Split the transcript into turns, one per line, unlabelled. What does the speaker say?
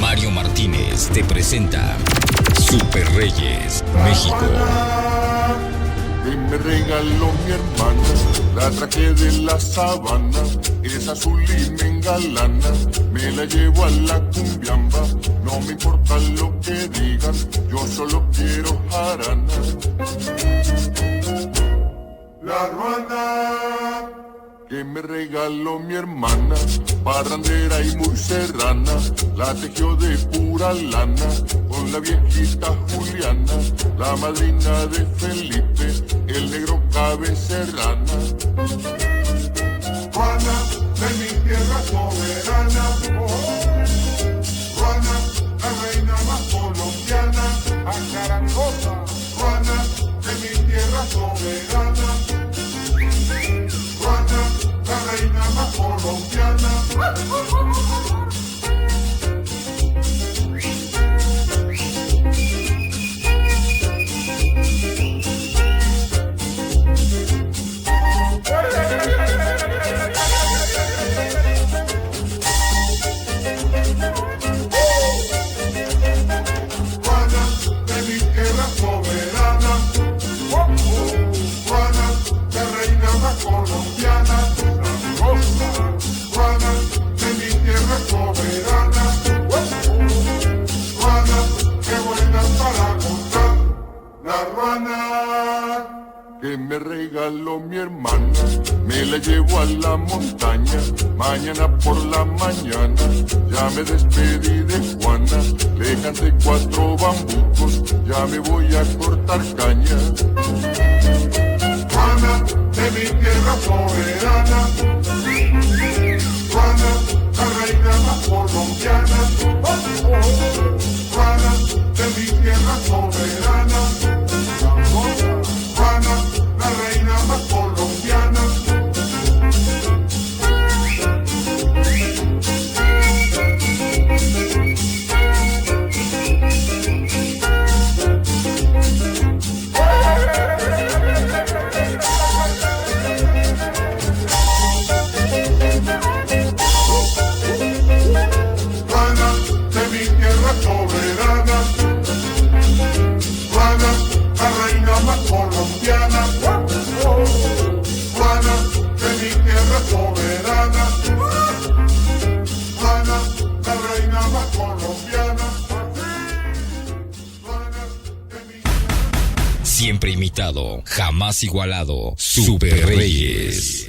Mario Martínez te presenta Super Reyes, México.
Que me regaló mi hermana, la traje de la sabana, es azul y me engalana, me la llevo a la cumbiamba, no me importa lo que digan, yo solo quiero jarana. La ruana que me regaló mi hermana, parrandera y muy serrana, la tejió de pura lana, con la viejita Juliana, la madrina de Felipe, el negro Cabecerrana. Ruana de mi tierra soberana, Ruana, la reina más colombiana, Acaracosa. Ruana de mi tierra soberana, Ruana, la reina más colombiana. Ruana de mi tierra soberana, Ruana, la reina más colombiana. Ruana de mi tierra soberana, Ruana, qué buena para contar. La ruana que me regaló mi hermana, me la llevo a la montaña, mañana por la mañana, ya me despedí de Juana, le canté 4 bambucos, ya me voy a cortar caña. Juana de mi tierra soberana, Juana, la reina más colombiana, Juana de mi tierra soberana, Juana, la reina más colombiana. Ruana de mi tierra soberana, Ruana, la reina más colombiana, Ruana de mi tierra soberana, Ruana, la reina más colombiana. Ruana de mi...
Siempre imitado, jamás igualado. Super Reyes.